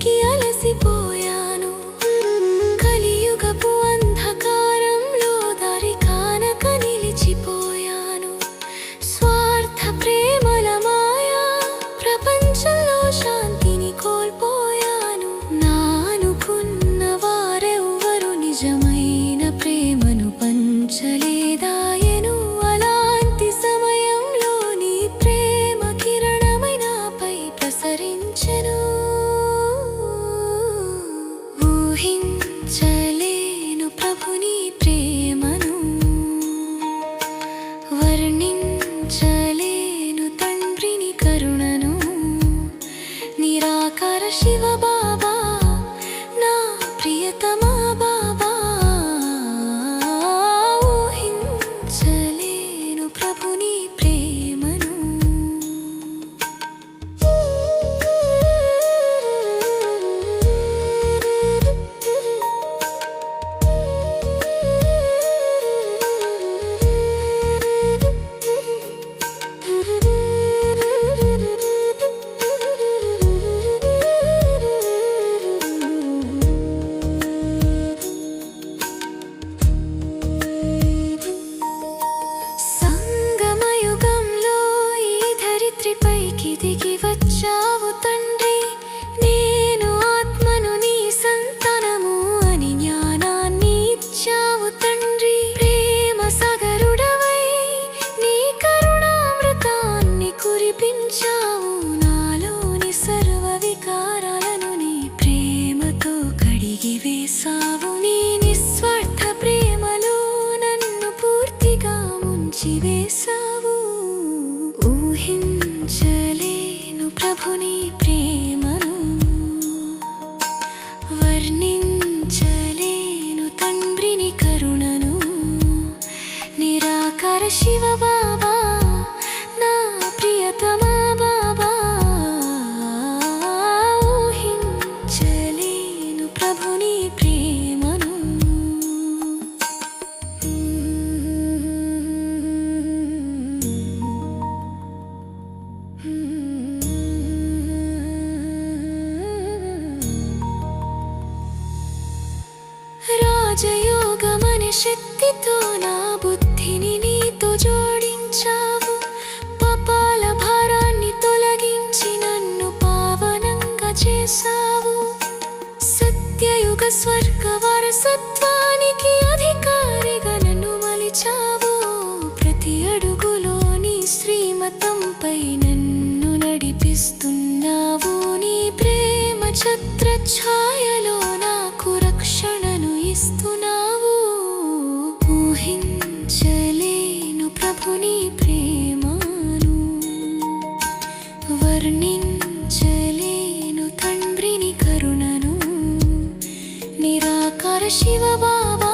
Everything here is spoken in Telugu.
వెతికి అలసిపోయాను. కలియుగపు అంధకారంలో దారి కానక నిలిచిపోయాను. స్వార్థ ప్రేమల మాయా ప్రపంచంలో శాంతిని కోల్పోయాను. నా అనుకున్న వారెవ్వరు నిజమైన ప్రేమను పంచలేదాయను. అలాంటి సమయంలో నీ ప్రేమ కిరణమై నాపై ప్రసరించెను. ఊహించలేను ప్రభు నీ ప్రేమను, వర్ణించలేను తండ్రి నీ కరుణను. నిరాకార శివ బాబా, నా ప్రియతమా బాబా. ఊహించలేను ప్రభు నీ ప్రేమను. సంగమయుగంలో ఈ ధరిత్రిపైకి దిగి వచ్చావు తండ్రి. నేను ఆత్మను నీ సంతానము అని జ్ఞానాన్ని ఇచ్చావు తండ్రి. ప్రేమ సాగరుడవై నీ కరుణామృతాన్ని కురిపించావు. నాలోని సర్వ వికారాలను నీ ప్రేమతో కడిగి వేశావు. నీ నిస్వార్థ ప్రేమలో నన్ను పూర్తిగా ముంచివేశావు. ఊహించలేను ప్రభు నీ ప్రేమను, వర్ణించలేను తండ్రి నీ కరుణను. నిరాకార శివ బాబా, నా ప్రియతమా బాబా. ఊహించలేను ప్రభు నీ ప్రేమను. రాజయోగమనే శక్తితో నా బుద్ధిని నీతో జోడించావు. పాపాల భారాన్ని తొలగించి నన్ను పావనంగా చేశావు. సత్యయుగ స్వర్గ వారసత్వానికి అధికారిగా నన్ను మలిచావు. ప్రతి అడుగులో నీ శ్రీమతంపై నన్ను నడిపిస్తున్నావు. నీ ప్రేమ ఛత్ర ఛాయలో నాకు రక్షణను ఇస్తున్నావు. ఊహించలేను ప్రభు నీ ప్రేమను, వర్ణించలేను తండ్రి నీ కరుణను. నిరాకార శివ బాబా,